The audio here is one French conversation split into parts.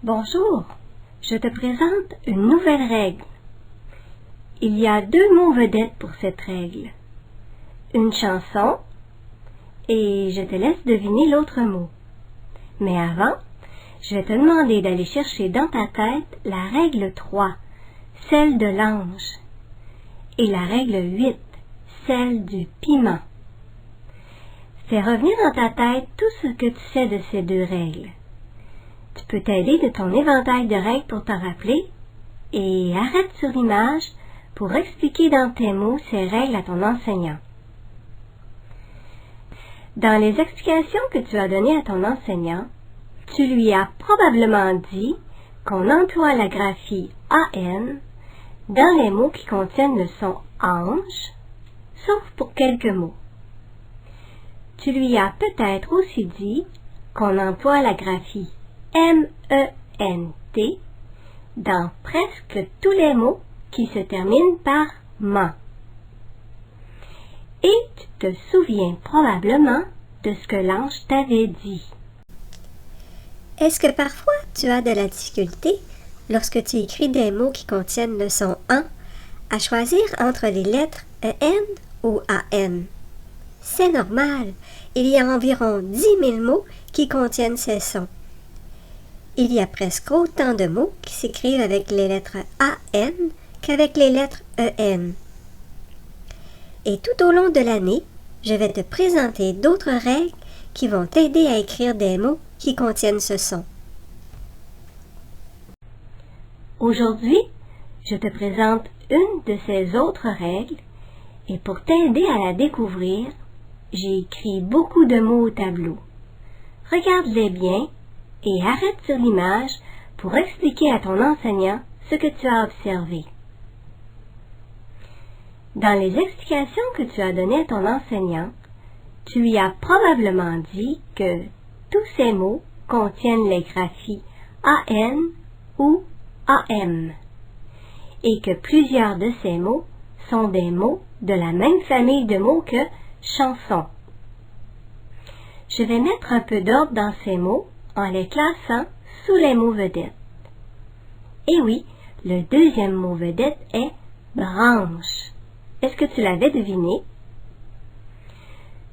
Bonjour, je te présente une nouvelle règle. Il y a deux mots vedettes pour cette règle. Une chanson et je te laisse deviner l'autre mot. Mais avant, je vais te demander d'aller chercher dans ta tête la règle 3, celle de l'ange, et la règle 8, celle du piment. Fais revenir dans ta tête tout ce que tu sais de ces deux règles. Tu peux t'aider de ton éventail de règles pour t'en rappeler et arrête sur l'image pour expliquer dans tes mots ces règles à ton enseignant. Dans les explications que tu as données à ton enseignant, tu lui as probablement dit qu'on emploie la graphie AN dans les mots qui contiennent le son ange, sauf pour quelques mots. Tu lui as peut-être aussi dit qu'on emploie la graphie MENT dans presque tous les mots qui se terminent par ment. Et tu te souviens probablement de ce que l'ange t'avait dit. Est-ce que parfois tu as de la difficulté, lorsque tu écris des mots qui contiennent le son « an », à choisir entre les lettres EN ou AN? C'est normal, il y a environ 10 000 mots qui contiennent ces sons. Il y a presque autant de mots qui s'écrivent avec les lettres AN qu'avec les lettres EN. Et tout au long de l'année, je vais te présenter d'autres règles qui vont t'aider à écrire des mots qui contiennent ce son. Aujourd'hui, je te présente une de ces autres règles et pour t'aider à la découvrir, j'ai écrit beaucoup de mots au tableau. Regarde-les bien et arrête sur l'image pour expliquer à ton enseignant ce que tu as observé. Dans les explications que tu as données à ton enseignant, tu lui as probablement dit que tous ces mots contiennent les graphies AN ou AM et que plusieurs de ces mots sont des mots de la même famille de mots que chanson. Je vais mettre un peu d'ordre dans ces mots en les classant sous les mots vedettes. Et oui, le deuxième mot vedette est branche. Est-ce que tu l'avais deviné?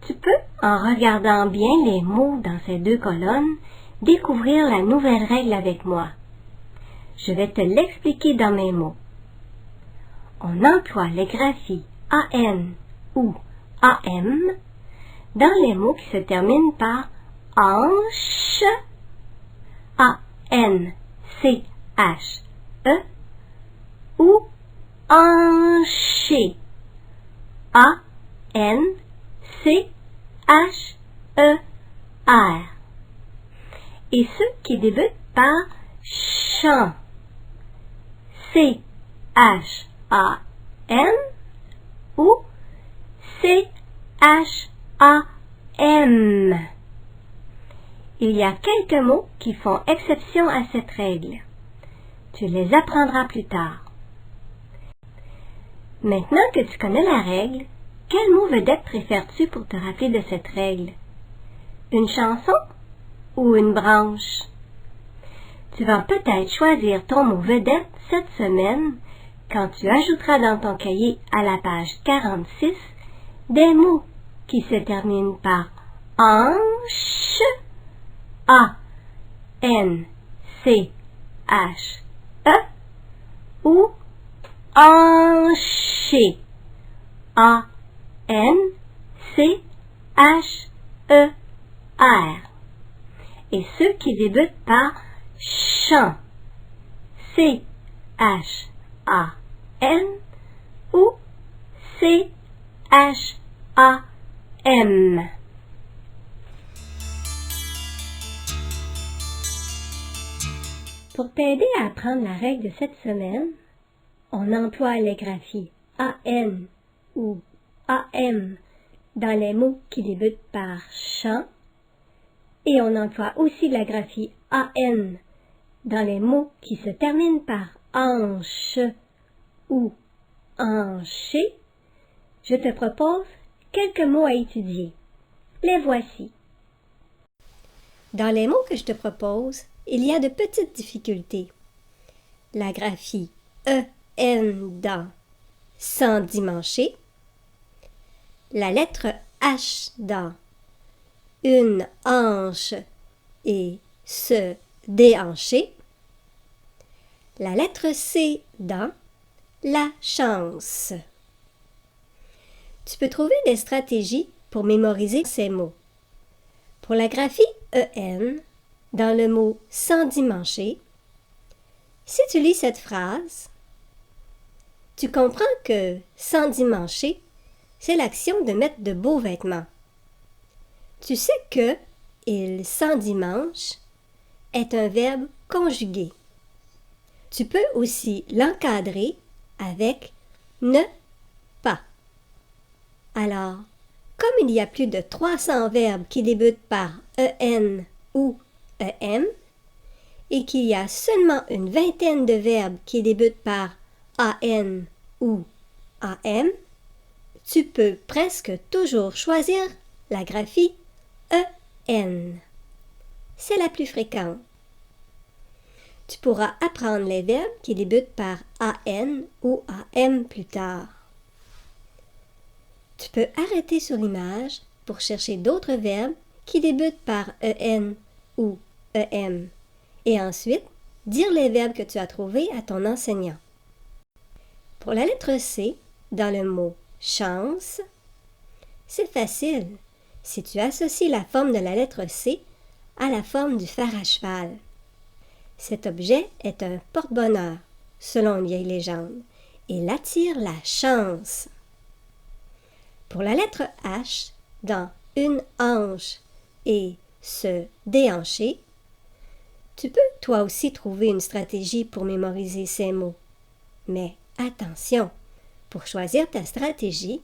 Tu peux, en regardant bien les mots dans ces deux colonnes, découvrir la nouvelle règle avec moi. Je vais te l'expliquer dans mes mots. On emploie les graphies AN ou AM dans les mots qui se terminent par anche, A-N-C-H-E, ou anché, A-N-C-H-E-R, et ceux qui débutent par chant, C-H-A-N ou C-H-A-M. Il y a quelques mots qui font exception à cette règle. Tu les apprendras plus tard. Maintenant que tu connais la règle, quel mot vedette préfères-tu pour te rappeler de cette règle? Une chanson ou une branche? Tu vas peut-être choisir ton mot vedette cette semaine quand tu ajouteras dans ton cahier à la page 46 des mots qui se terminent par anche, A-N-C-H-E, ou anché, A-N-C-H-E-R, et ceux qui débutent par chant, C-H-A-N ou C-H-A-M. Pour t'aider à apprendre la règle de cette semaine, on emploie les graphies AN ou AM dans les mots qui débutent par chant et on emploie aussi la graphie AN dans les mots qui se terminent par anche ou anché. Je te propose quelques mots à étudier. Les voici. Dans les mots que je te propose, il y a de petites difficultés. La graphie E-N dans s'endimancher, la lettre H dans une hanche et se déhancher, la lettre C dans la chance. Tu peux trouver des stratégies pour mémoriser ces mots. Pour la graphie EN, dans le mot s'endimancher, si tu lis cette phrase, tu comprends que s'endimancher, c'est l'action de mettre de beaux vêtements. Tu sais que il s'endimanche est un verbe conjugué. Tu peux aussi l'encadrer avec ne pas. Alors, comme il y a plus de 300 verbes qui débutent par EN ou EM, et qu'il y a seulement une vingtaine de verbes qui débutent par AN ou AM, tu peux presque toujours choisir la graphie EN. C'est la plus fréquente. Tu pourras apprendre les verbes qui débutent par AN ou AM plus tard. Tu peux arrêter sur l'image pour chercher d'autres verbes qui débutent par EN ou EM et ensuite dire les verbes que tu as trouvés à ton enseignant. Pour la lettre C, dans le mot chance, c'est facile si tu associes la forme de la lettre C à la forme du fer à cheval. Cet objet est un porte-bonheur, selon une vieille légende, et il attire la chance. Pour la lettre H, dans une hanche et se déhancher, tu peux toi aussi trouver une stratégie pour mémoriser ces mots. Mais attention, pour choisir ta stratégie,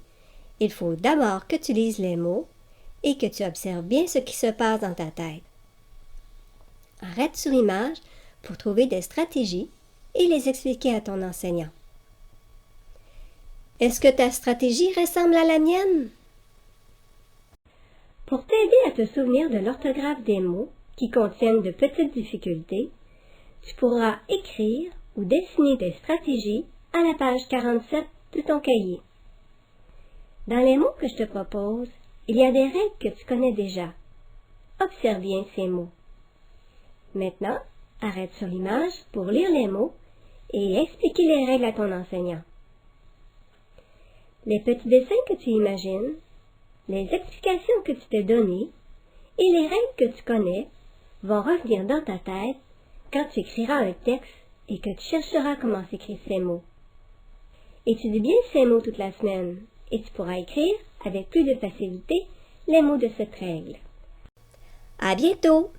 il faut d'abord que tu lises les mots et que tu observes bien ce qui se passe dans ta tête. Arrête sur image pour trouver des stratégies et les expliquer à ton enseignant. Est-ce que ta stratégie ressemble à la mienne? Pour t'aider à te souvenir de l'orthographe des mots qui contiennent de petites difficultés, tu pourras écrire ou dessiner des stratégies à la page 47 de ton cahier. Dans les mots que je te propose, il y a des règles que tu connais déjà. Observe bien ces mots. Maintenant, arrête sur l'image pour lire les mots et expliquer les règles à ton enseignant. Les petits dessins que tu imagines, les explications que tu t'es données et les règles que tu connais vont revenir dans ta tête quand tu écriras un texte et que tu chercheras comment s'écrivent ces mots. Étudie bien ces mots toute la semaine et tu pourras écrire avec plus de facilité les mots de cette règle. À bientôt!